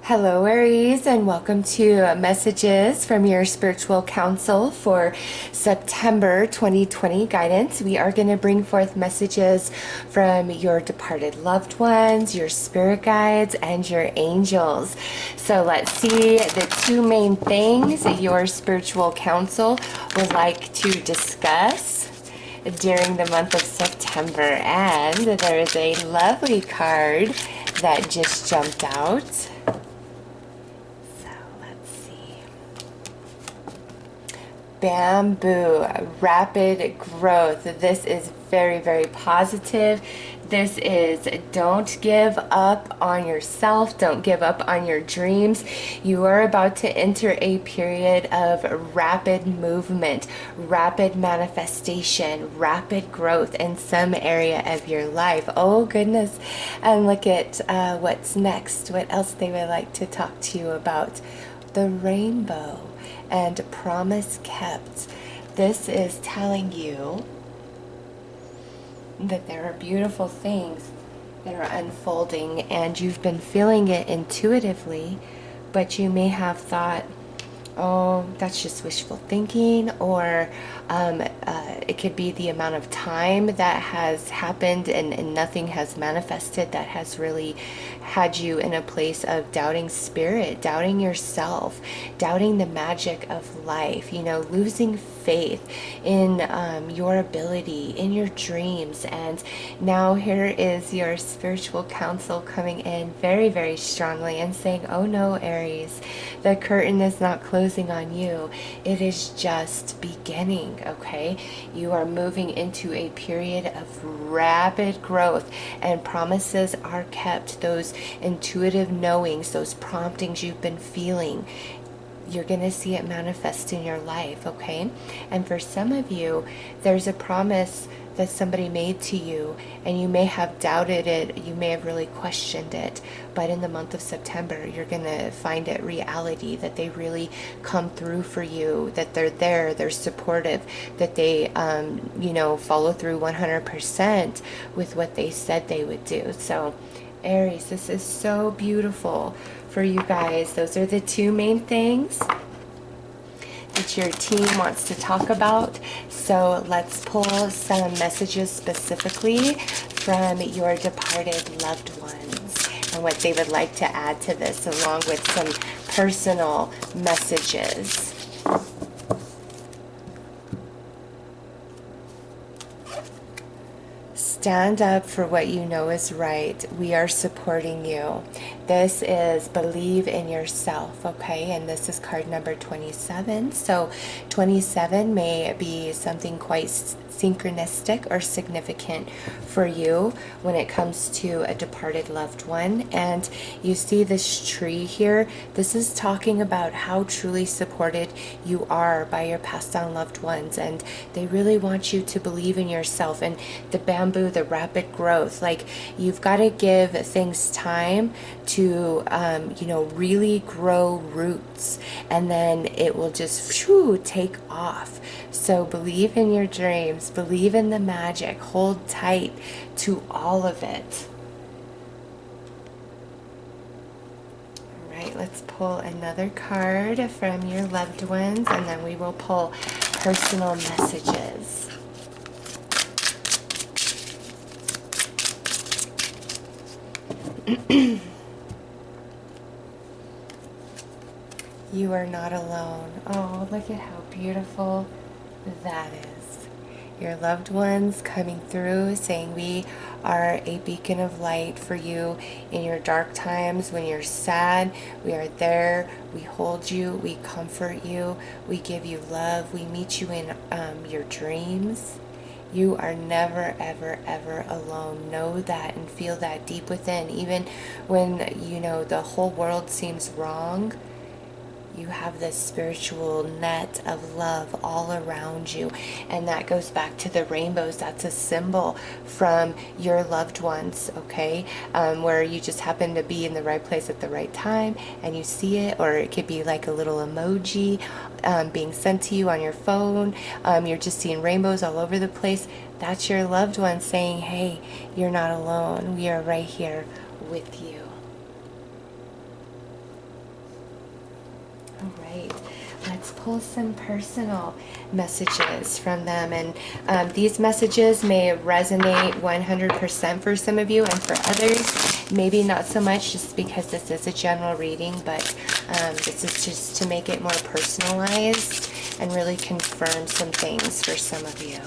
Hello, Aries, and welcome to messages from your spiritual council for September 2020 guidance. We are going to bring forth messages from your departed loved ones, your spirit guides, and your angels. So let's see the two main things your spiritual council would like to discuss during the month of September. And there is a lovely card that just jumped out. Bamboo, rapid growth. This is very, very positive. This is don't give up on yourself. Don't give up on your dreams. You are about to enter a period of rapid movement, rapid manifestation, rapid growth in some area of your life. Oh, goodness. And look at what's next. What else they would like to talk to you about. The rainbow and promise kept. This is telling you that there are beautiful things that are unfolding and you've been feeling it intuitively, but you may have thought, oh, that's just wishful thinking, or it could be the amount of time that has happened and nothing has manifested that has really had you in a place of doubting spirit, doubting yourself, doubting the magic of life, losing faith in your ability, in your dreams. And now here is your spiritual counsel coming in very, very strongly and saying, oh no, Aries, the curtain is not closing on you. It is just beginning, okay? You are moving into a period of rapid growth, and promises are kept. Those intuitive knowings, those promptings you've been feeling, you're going to see it manifest in your life, okay? And for some of you, there's a promise that somebody made to you, and you may have doubted it, you may have really questioned it, but in the month of September, you're going to find it reality, that they really come through for you, that they're there, they're supportive, that they, follow through 100% with what they said they would do. So, Aries, this is so beautiful for you guys. Those are the two main things that your team wants to talk about. So let's pull some messages specifically from your departed loved ones and what they would like to add to this, along with some personal messages. Stand up for what you know is right. We are supporting you. This is believe in yourself, okay? And this is card number 27. So 27 may be something quite synchronistic or significant for you when it comes to a departed loved one. And you see this tree here. This is talking about how truly supported you are by your passed on loved ones, and they really want you to believe in yourself. And the bamboo, the rapid growth, like, you've got to give things time to really grow roots, and then it will just take off. So believe in your dreams, believe in the magic, hold tight to all of it. All right, let's pull another card from your loved ones, and then we will pull personal messages. You are not alone. Oh, look at how beautiful that is. Your loved ones coming through, saying we are a beacon of light for you in your dark times. When you're sad, we are there. We hold you. We comfort you. We give you love. We meet you in your dreams. You are never, ever, ever alone. Know that and feel that deep within. Even when, the whole world seems wrong, you have this spiritual net of love all around you. And that goes back to the rainbows. That's a symbol from your loved ones, okay? Where you just happen to be in the right place at the right time and you see it, or it could be like a little emoji being sent to you on your phone. You're just seeing rainbows all over the place. That's your loved one saying, hey, you're not alone. We are right here with you. All right, let's pull some personal messages from them. And these messages may resonate 100% for some of you, and for others, maybe not so much, just because this is a general reading, but this is just to make it more personalized and really confirm some things for some of you.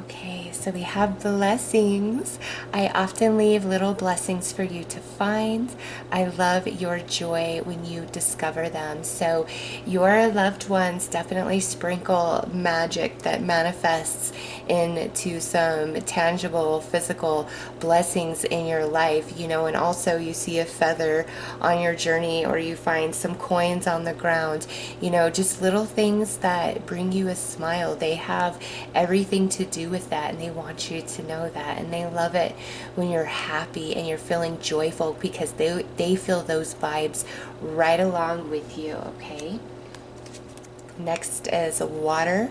Okay, so we have blessings. I often leave little blessings for you to find. I love your joy when you discover them. So your loved ones definitely sprinkle magic that manifests into some tangible physical blessings in your life, you know, and also you see a feather on your journey, or you find some coins on the ground, you know, just little things that bring you a smile. They have everything to do with that, and they want you to know that, and they love it when you're happy and you're feeling joyful, because they feel those vibes right along with you. Okay, next is water.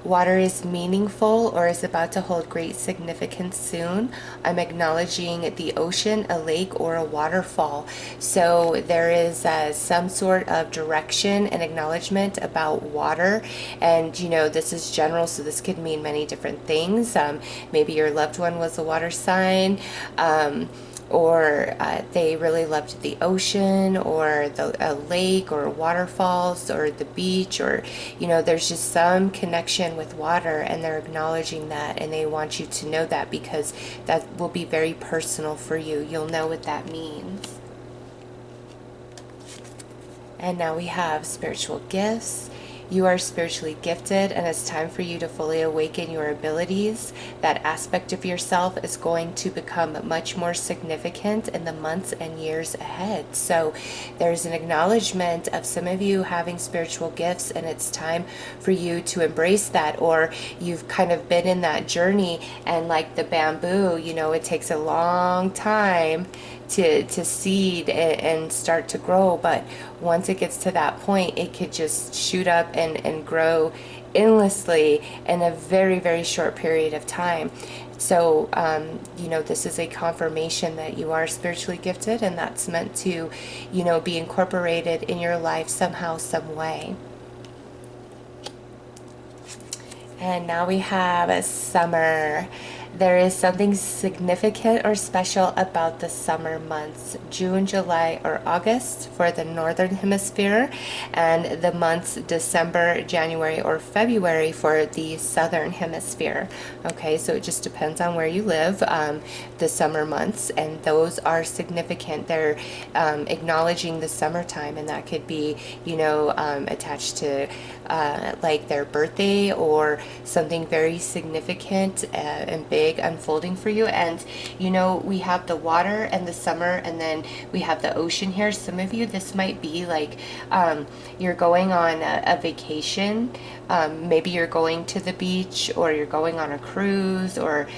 Water is meaningful or is about to hold great significance soon. I'm acknowledging the ocean, a lake, or a waterfall. So there is some sort of direction and acknowledgement about water. And, you know, this is general, so this could mean many different things. Maybe your loved one was a water sign. Or they really loved the ocean, or a lake, or waterfalls, or the beach, or, you know, there's just some connection with water, and they're acknowledging that, and they want you to know that, because that will be very personal for you. You'll know what that means. And now we have spiritual gifts. You are spiritually gifted, and it's time for you to fully awaken your abilities. That aspect of yourself is going to become much more significant in the months and years ahead. So there's an acknowledgement of some of you having spiritual gifts, and it's time for you to embrace that. Or you've kind of been in that journey, and like the bamboo, you know, it takes a long time to seed and start to grow, but once it gets to that point, it could just shoot up and grow endlessly in a very, very short period of time. So, you know, this is a confirmation that you are spiritually gifted, and that's meant to, you know, be incorporated in your life somehow, some way. And now we have a summer. There is something significant or special about the summer months, June, July, or August for the Northern Hemisphere, and the months December, January, or February for the Southern Hemisphere. Okay, so it just depends on where you live, the summer months, and those are significant. They're acknowledging the summertime, and that could be, you know, attached to like their birthday, or something very significant and big unfolding for you. And, you know, we have the water and the summer, and then we have the ocean here. Some of you, this might be like you're going on a vacation. Maybe you're going to the beach, or you're going on a cruise, or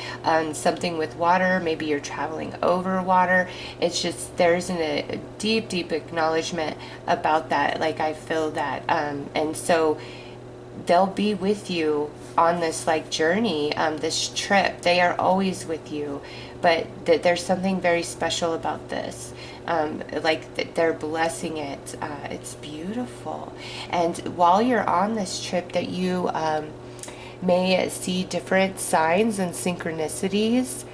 something with water. Maybe you're traveling over water. It's just, there's a deep, deep acknowledgement about that. Like, I feel that. And so they'll be with you on this like journey, this trip. They are always with you, but there's something very special about this. Like they're blessing it. It's beautiful. And while you're on this trip, that you may see different signs and synchronicities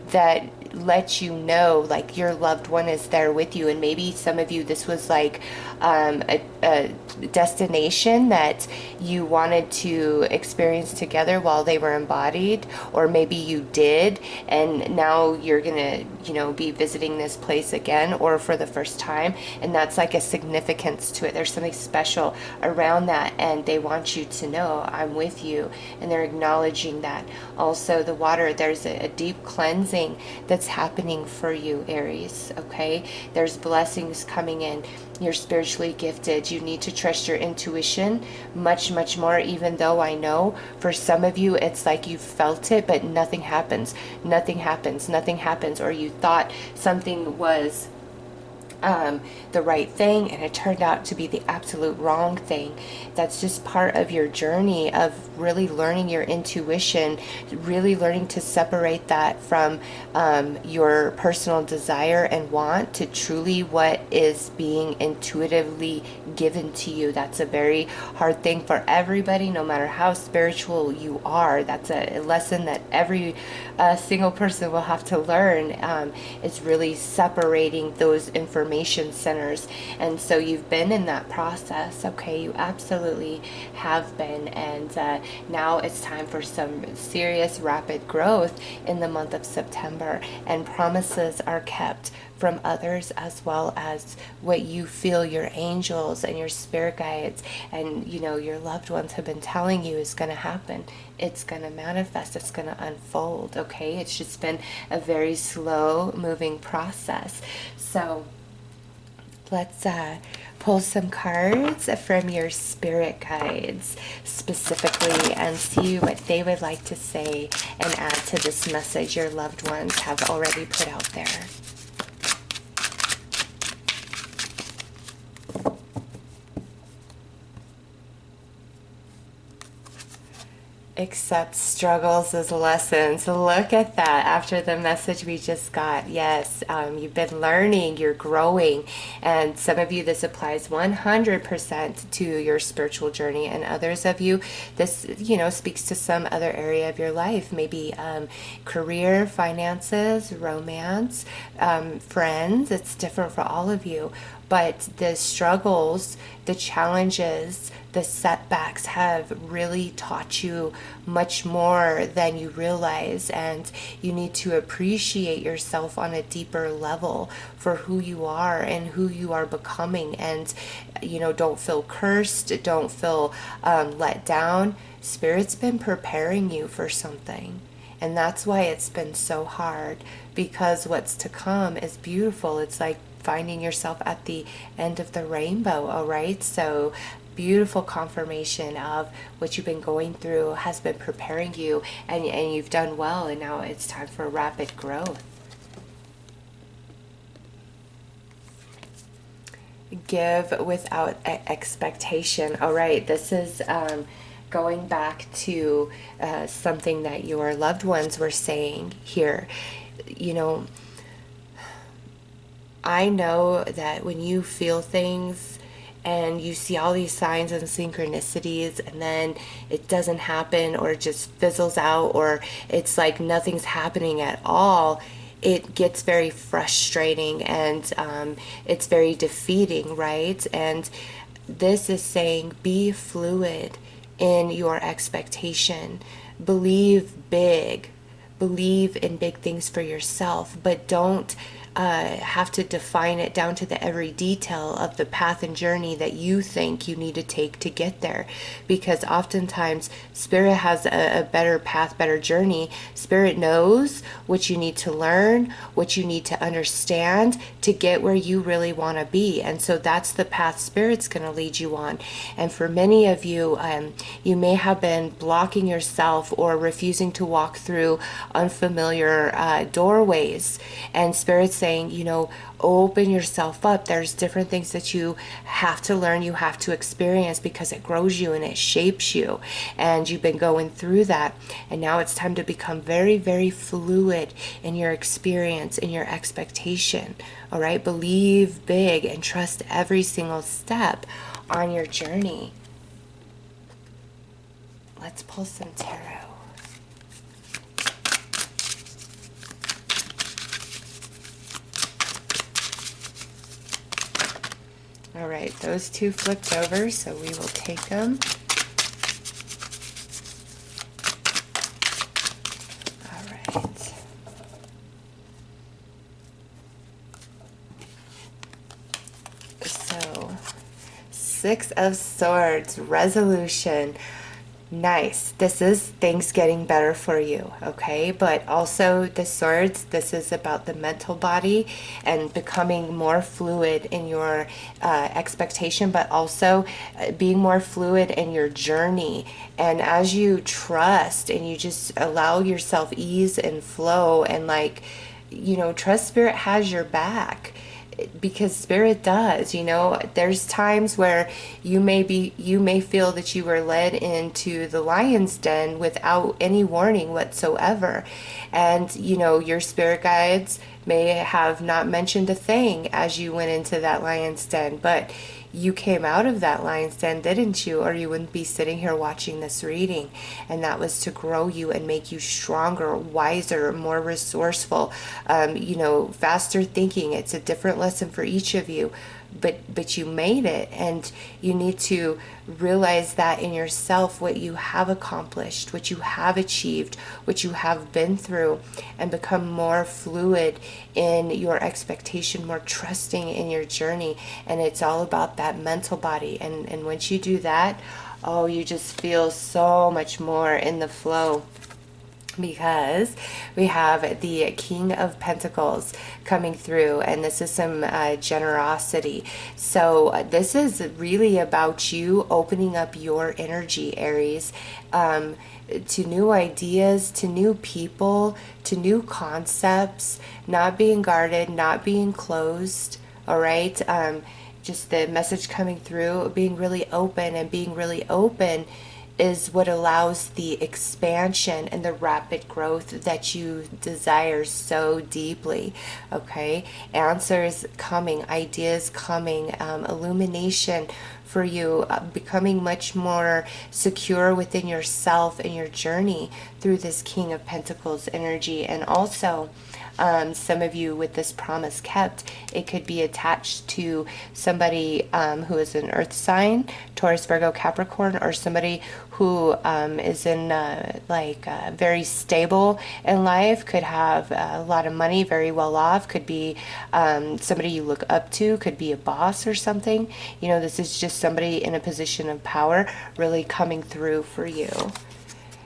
that let you know like your loved one is there with you. And maybe some of you, this was like a destination that you wanted to experience together while they were embodied, or maybe you did, and now you're gonna, you know, be visiting this place again, or for the first time, and that's like a significance to it. There's something special around that, and they want you to know, I'm with you, and they're acknowledging that. Also, the water, there's a deep cleansing that's happening for you, Aries. Okay, there's blessings coming in. You're spiritually gifted. You need to trust your intuition much, much more, even though I know for some of you it's like you felt it, but nothing happens. Nothing happens. Nothing happens. Or you thought something was the right thing and it turned out to be the absolute wrong thing. That's just part of your journey of really learning your intuition, really learning to separate that from your personal desire and want to truly what is being intuitively given to you. That's a very hard thing for everybody, no matter how spiritual you are. That's a lesson that every single person will have to learn. Is really separating those information centers. And so you've been in that process, okay? You absolutely have been. And now it's time for some serious rapid growth in the month of September. And promises are kept from others, as well as what you feel your angels and your spirit guides and your loved ones have been telling you is going to happen. It's going to manifest, it's going to unfold, okay? It's just been a very slow moving process. So let's pull some cards from your spirit guides specifically and see what they would like to say and add to this message your loved ones have already put out there. Accept struggles as lessons. Look at that after the message we just got. Yes, you've been learning, you're growing, and some of you this applies 100% to your spiritual journey, and others of you this speaks to some other area of your life, maybe career, finances, romance, friends. It's different for all of you. But the struggles, the challenges, the setbacks have really taught you much more than you realize, and you need to appreciate yourself on a deeper level for who you are and who you are becoming. And don't feel cursed, don't feel let down. Spirit's been preparing you for something. And that's why it's been so hard, because what's to come is beautiful. It's like finding yourself at the end of the rainbow, all right? So beautiful confirmation of what you've been going through has been preparing you, and you've done well, and now it's time for rapid growth. Give without expectation. All right, this is going back to something that your loved ones were saying here. I know that when you feel things and you see all these signs and synchronicities and then it doesn't happen, or it just fizzles out, or it's like nothing's happening at all, it gets very frustrating and it's very defeating, right? And this is saying be fluid in your expectation. Believe big. Believe in big things for yourself, but don't have to define it down to the every detail of the path and journey that you think you need to take to get there. Because oftentimes Spirit has a better path, better journey. Spirit knows what you need to learn, what you need to understand to get where you really want to be. And so that's the path Spirit's going to lead you on. And for many of you, you may have been blocking yourself or refusing to walk through unfamiliar doorways. And Spirit's saying, open yourself up. There's different things that you have to learn, you have to experience, because it grows you and it shapes you. And you've been going through that. And now it's time to become very, very fluid in your experience, in your expectation. All right? Believe big and trust every single step on your journey. Let's pull some tarot. All right, those two flipped over, so we will take them. All right. So, Six of Swords, resolution. Nice. This is things getting better for you, okay? But also the swords, this is about the mental body and becoming more fluid in your expectation, but also being more fluid in your journey. And as you trust and you just allow yourself ease and flow and trust Spirit has your back. because Spirit does, you know. There's times where you may feel that you were led into the lion's den without any warning whatsoever, and you know your spirit guides may have not mentioned a thing as you went into that lion's den, but you came out of that lion's den, didn't you? Or you wouldn't be sitting here watching this reading. And that was to grow you and make you stronger, wiser, more resourceful, you know, faster thinking. It's a different lesson for each of you. But you made it, and you need to realize that in yourself, what you have accomplished, what you have achieved, what you have been through, and become more fluid in your expectation, more trusting in your journey. And it's all about that mental body, and once you do that, oh, you just feel so much more in the flow, because we have the King of Pentacles coming through, and this is some generosity. So this is really about you opening up your energy, Aries, to new ideas, to new people, to new concepts, not being guarded, not being closed. All right. Just the message coming through, being really open, and being really open is what allows the expansion and the rapid growth that you desire so deeply. Okay, answers coming, ideas coming, illumination for you, becoming much more secure within yourself and your journey through this King of Pentacles energy. And also, some of you with this promise kept, it could be attached to somebody who is an earth sign, Taurus, Virgo, Capricorn, or somebody who is in very stable in life, could have a lot of money, very well off, could be somebody you look up to, could be a boss or something. You know, this is just somebody in a position of power really coming through for you.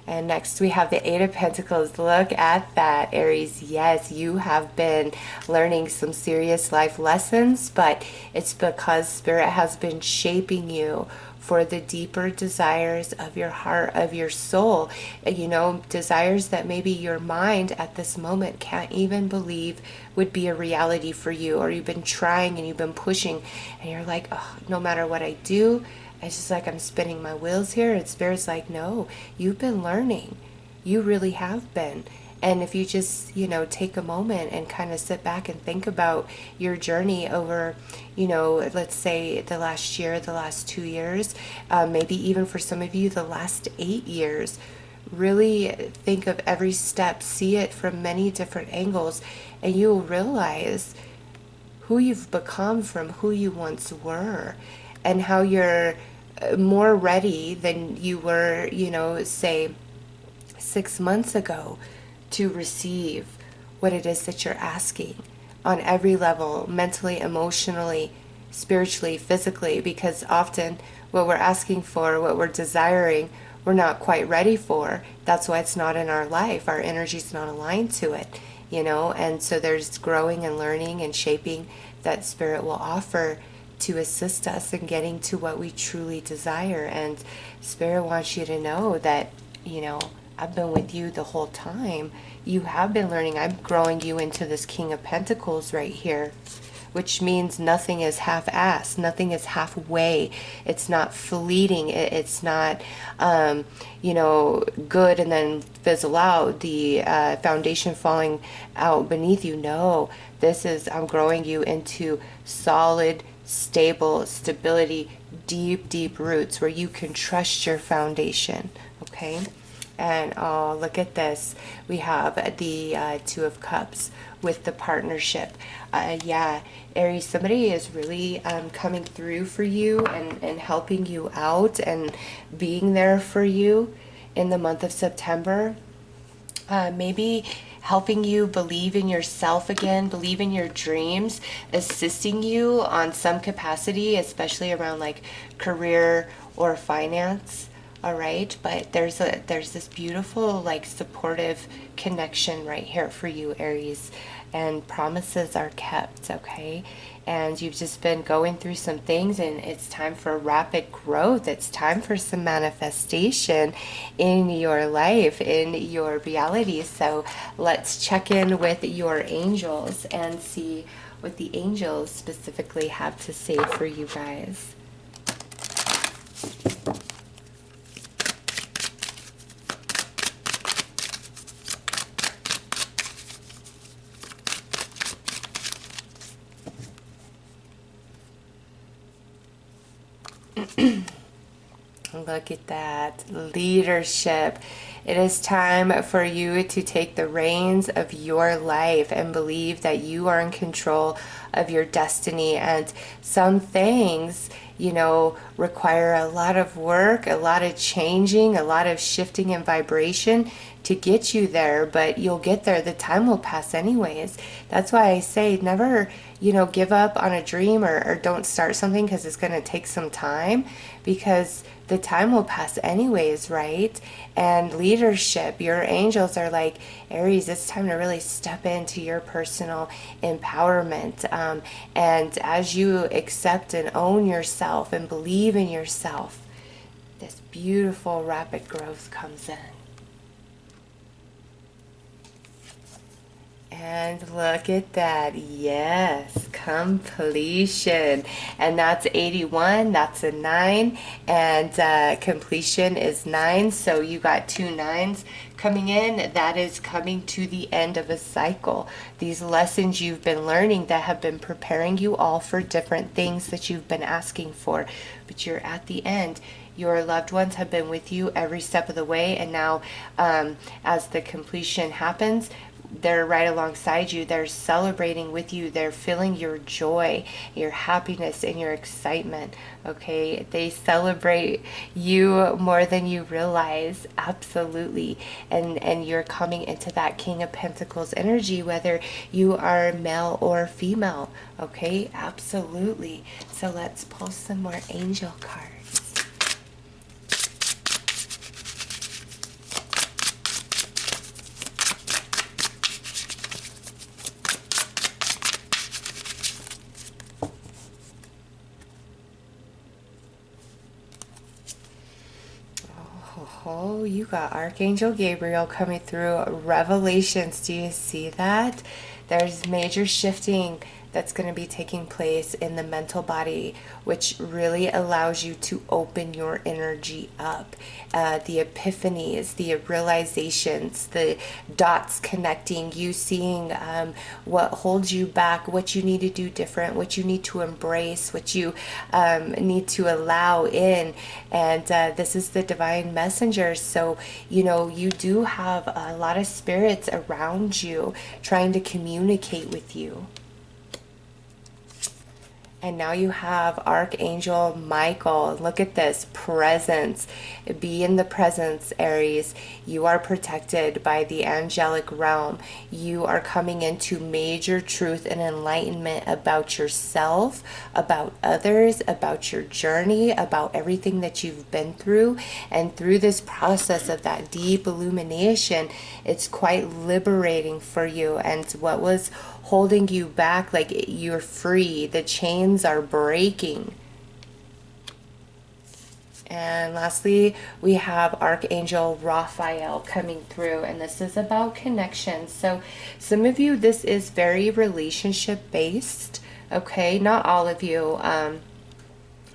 And next we have the Eight of Pentacles. Look at that, Aries. Yes, you have been learning some serious life lessons, but it's because Spirit has been shaping you for the deeper desires of your heart, of your soul. You know, desires that maybe your mind at this moment can't even believe would be a reality for you, or you've been trying and you've been pushing, and you're like, oh, no matter what I do, it's just like I'm spinning my wheels here. And Spirit's like, no, you've been learning. You really have been. And if you just, you know, take a moment and kind of sit back and think about your journey over, you know, let's say the last year, the last 2 years, maybe even for some of you, the last 8 years, really think of every step, see it from many different angles, and you'll realize who you've become from who you once were, and how you're more ready than you were, you know, say 6 months ago to receive what it is that you're asking on every level, mentally, emotionally, spiritually, physically, because often what we're asking for, what we're desiring, we're not quite ready for. That's why it's not in our life. Our energy's not aligned to it, you know, and so there's growing and learning and shaping that Spirit will offer to assist us in getting to what we truly desire. And Spirit wants you to know that, you know, I've been with you the whole time. You have been learning. I'm growing you into this King of Pentacles right here, which means nothing is half-assed. Nothing is halfway. It's not fleeting. It's not, you know, good and then fizzle out, the foundation falling out beneath you. No, this is, I'm growing you into solid, stable stability, deep roots where you can trust your foundation. Okay. And oh, look at this, we have the Two of Cups with the partnership. Yeah, Aries, somebody is really coming through for you and helping you out and being there for you in the month of September. Maybe helping you believe in yourself again, believe in your dreams, assisting you on some capacity, especially around like career or finance. All right, but there's this beautiful, like, supportive connection right here for you, Aries, and promises are kept. Okay, and you've just been going through some things, and it's time for rapid growth. It's time for some manifestation in your life, in your reality. So let's check in with your angels and see what the angels specifically have to say for you guys. Look at that. Leadership. It is time for you to take the reins of your life and believe that you are in control of your destiny. And some things, you know, require a lot of work, a lot of changing, a lot of shifting in vibration to get you there, but you'll get there. The time will pass anyways. That's why I say never, you know, give up on a dream, or don't start something because it's going to take some time, because the time will pass anyways, right? And leadership, your angels are like, Aries, it's time to really step into your personal empowerment. And as you accept and own yourself and believe in yourself, this beautiful rapid growth comes in. And look at that. Yes, completion. And that's 81. That's a 9. And completion is 9. So you got 2 9s coming in. That is coming to the end of a cycle. These lessons you've been learning that have been preparing you all for different things that you've been asking for. But you're at the end. Your loved ones have been with you every step of the way. And now as the completion happens, they're right alongside you. They're celebrating with you. They're feeling your joy, your happiness, and your excitement. Okay, they celebrate you more than you realize. Absolutely. And you're coming into that King of Pentacles energy, whether you are male or female. Okay, absolutely. So let's pull some more angel cards. Oh, you got Archangel Gabriel coming through. Revelations. Do you see that? There's major shifting that's going to be taking place in the mental body, which really allows you to open your energy up. The epiphanies, the realizations, the dots connecting, you seeing what holds you back, what you need to do different, what you need to embrace, what you need to allow in. And this is the divine messengers. So, you know, you do have a lot of spirits around you trying to communicate with you. And now you have Archangel Michael. Look at this, presence. Be in the presence, Aries. You are protected by the angelic realm. You are coming into major truth and enlightenment about yourself, about others, about your journey, about everything that you've been through. And through this process of that deep illumination, it's quite liberating for you. And what was holding you back, like you're free, the chains are breaking. And lastly, we have Archangel Raphael coming through, and this is about connections. So some of you, this is very relationship based, okay? Not all of you,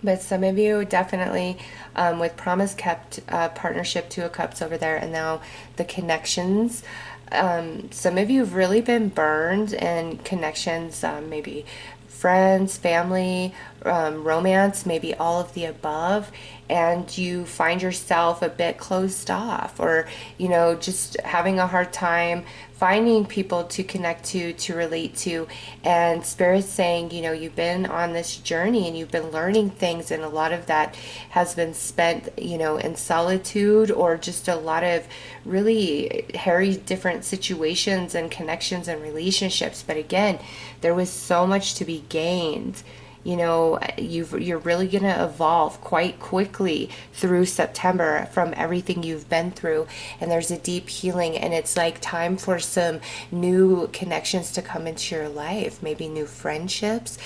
but some of you definitely with Promise Kept, partnership, 2 of Cups over there, and now the connections. Some of you have really been burned in connections, maybe friends, family, romance, maybe all of the above, and you find yourself a bit closed off, or, you know, just having a hard time finding people to connect to relate to. And Spirit's saying, you know, you've been on this journey and you've been learning things, and a lot of that has been spent, you know, in solitude, or just a lot of really hairy different situations and connections and relationships. But again, there was so much to be gained, You know, you're really going to evolve quite quickly through September from everything you've been through. And there's a deep healing, and it's like time for some new connections to come into your life. Maybe new friendships,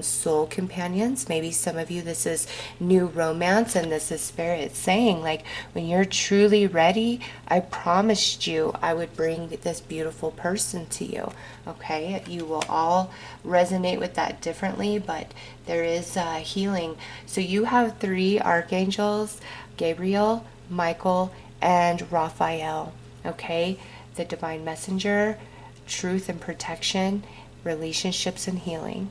soul companions. Maybe some of you, this is new romance, and this is Spirit saying, like, when you're truly ready, I promised you I would bring this beautiful person to you. Okay, you will all resonate with that differently, but there is healing. So you have three archangels: Gabriel, Michael, and Raphael. Okay, the divine messenger, truth and protection, relationships and healing.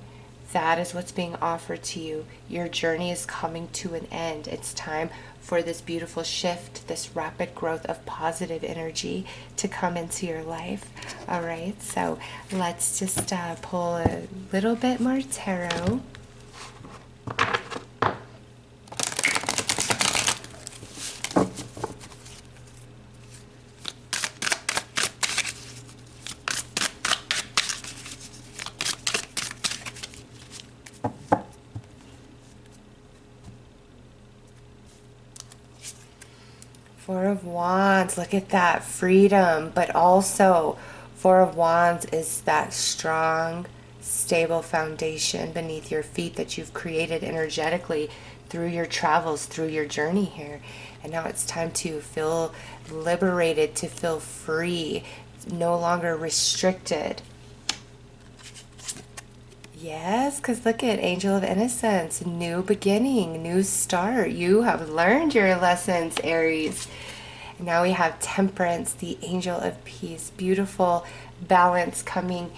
That is what's being offered to you. Your journey is coming to an end. It's time for this beautiful shift, this rapid growth of positive energy to come into your life. All right, so let's just pull a little bit more tarot. Four of Wands, look at that, freedom, but also Four of Wands is that strong, stable foundation beneath your feet that you've created energetically through your travels, through your journey here. And now it's time to feel liberated, to feel free, no longer restricted. Yes, because look at Angel of Innocence, new beginning, new start. You have learned your lessons, Aries. And now we have Temperance, the Angel of Peace, beautiful balance coming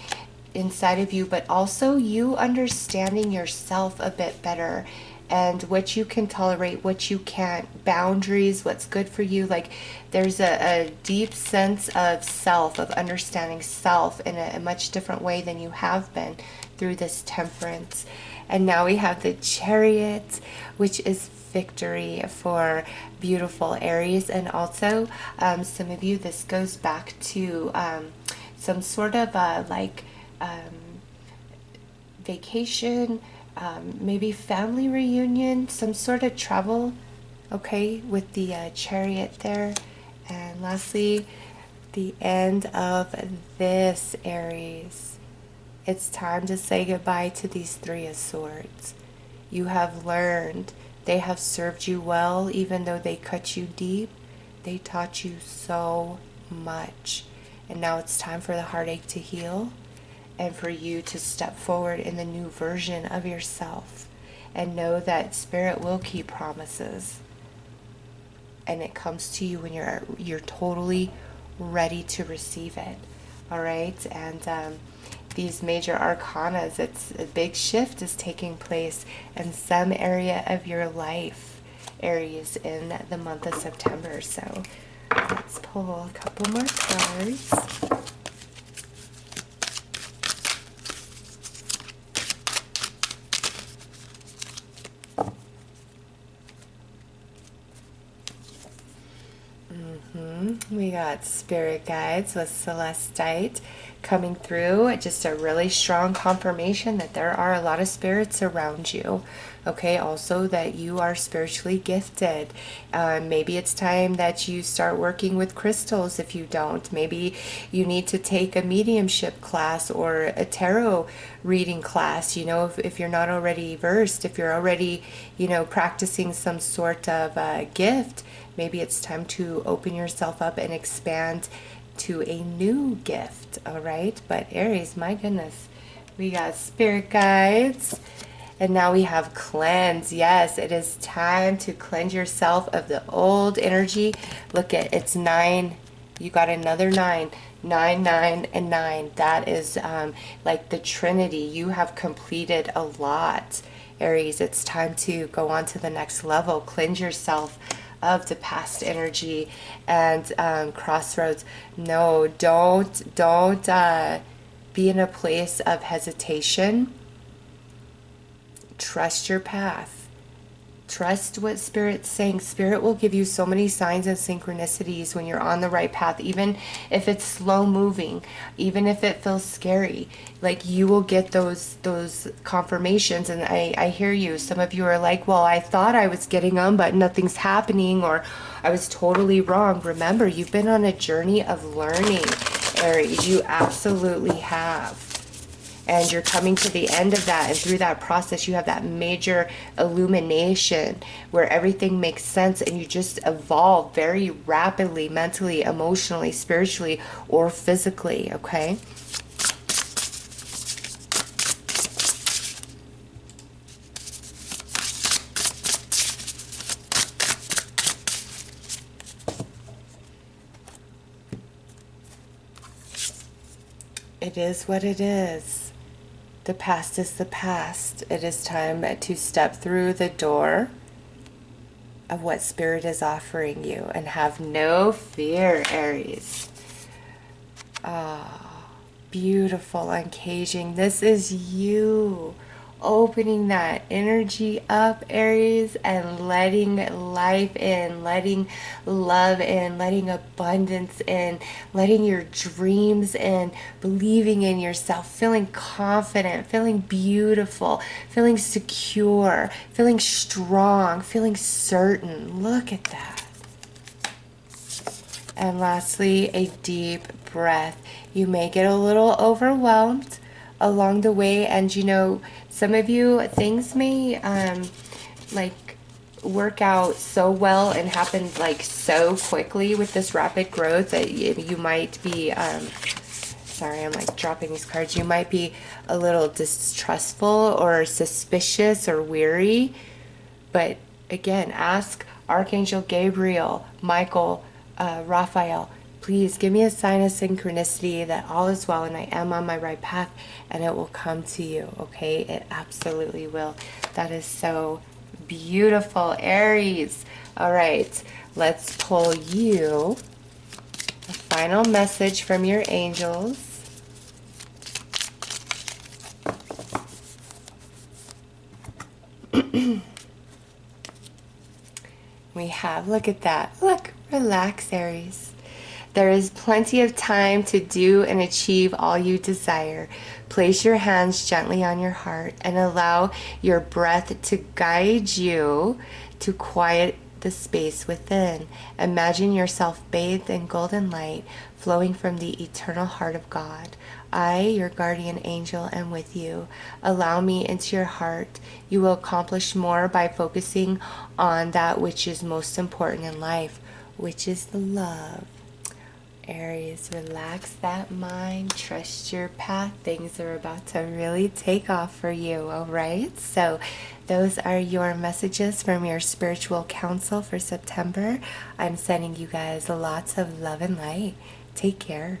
inside of you, but also you understanding yourself a bit better and what you can tolerate, what you can't, boundaries, what's good for you. Like there's a deep sense of self, of understanding self in a much different way than you have been through this Temperance. And now we have the Chariot, which is victory for beautiful Aries. And also some of you, this goes back to some sort of vacation, maybe family reunion, some sort of travel, okay, with the Chariot there. And lastly, the end of this, Aries. It's time to say goodbye to these Three of Swords. You have learned. They have served you well, even though they cut you deep. They taught you so much. And now it's time for the heartache to heal and for you to step forward in the new version of yourself and know that Spirit will keep promises. And it comes to you when you're totally ready to receive it. All right? And these major arcanas, it's a big shift is taking place in some area of your life, Aries, in the month of September. So let's pull a couple more cards. We got Spirit Guides with Celestite coming through. Just a really strong confirmation that there are a lot of spirits around you. Okay, also that you are spiritually gifted. Maybe it's time that you start working with crystals if you don't. Maybe you need to take a mediumship class or a tarot reading class, you know, if you're not already versed, if you're already, you know, practicing some sort of gift. Maybe it's time to open yourself up and expand to a new gift, all right? But Aries, my goodness, we got Spirit Guides, and now we have Cleanse. Yes, it is time to cleanse yourself of the old energy. Look at, it's 9. You got another 9. 9, 9, and 9. That is like the Trinity. You have completed a lot, Aries. It's time to go on to the next level. Cleanse yourself of the past energy and crossroads. No, don't be in a place of hesitation. Trust your path. trust what Spirit's saying. Spirit will give you so many signs and synchronicities when you're on the right path, even if it's slow moving, even if it feels scary. Like, you will get those confirmations. And I hear you. Some of you are like, well, I thought I was getting them, but nothing's happening, or I was totally wrong. Remember, you've been on a journey of learning, Aries. You absolutely have. And you're coming to the end of that, and through that process you have that major illumination where everything makes sense, and you just evolve very rapidly, mentally, emotionally, spiritually, or physically. Okay, it is what it is. The past is the past. It is time to step through the door of what Spirit is offering you, and have no fear, Aries. Ah, beautiful uncaging. This is you opening that energy up, Aries, and letting life in, letting love in, letting abundance in, letting your dreams in, believing in yourself, feeling confident, feeling beautiful, feeling secure, feeling strong, feeling certain. Look at that. And lastly, a deep breath. You may get a little overwhelmed along the way, and you know, some of you, things may like work out so well and happen like so quickly with this rapid growth that you might be sorry, I'm like dropping these cards. You might be a little distrustful or suspicious or weary. But again, ask Archangel Gabriel, Michael, Raphael, please give me a sign of synchronicity that all is well and I am on my right path, and it will come to you. Okay, it absolutely will. That is so beautiful, Aries. All right, let's pull you a final message from your angels. We have, look at that. Look, relax, Aries. There is plenty of time to do and achieve all you desire. Place your hands gently on your heart and allow your breath to guide you to quiet the space within. Imagine yourself bathed in golden light flowing from the eternal heart of God. I, your guardian angel, am with you. Allow me into your heart. You will accomplish more by focusing on that which is most important in life, which is the love. Aries, relax that mind, trust your path. Things are about to really take off for you, all right? So those are your messages from your spiritual council for September. I'm sending you guys lots of love and light. Take care.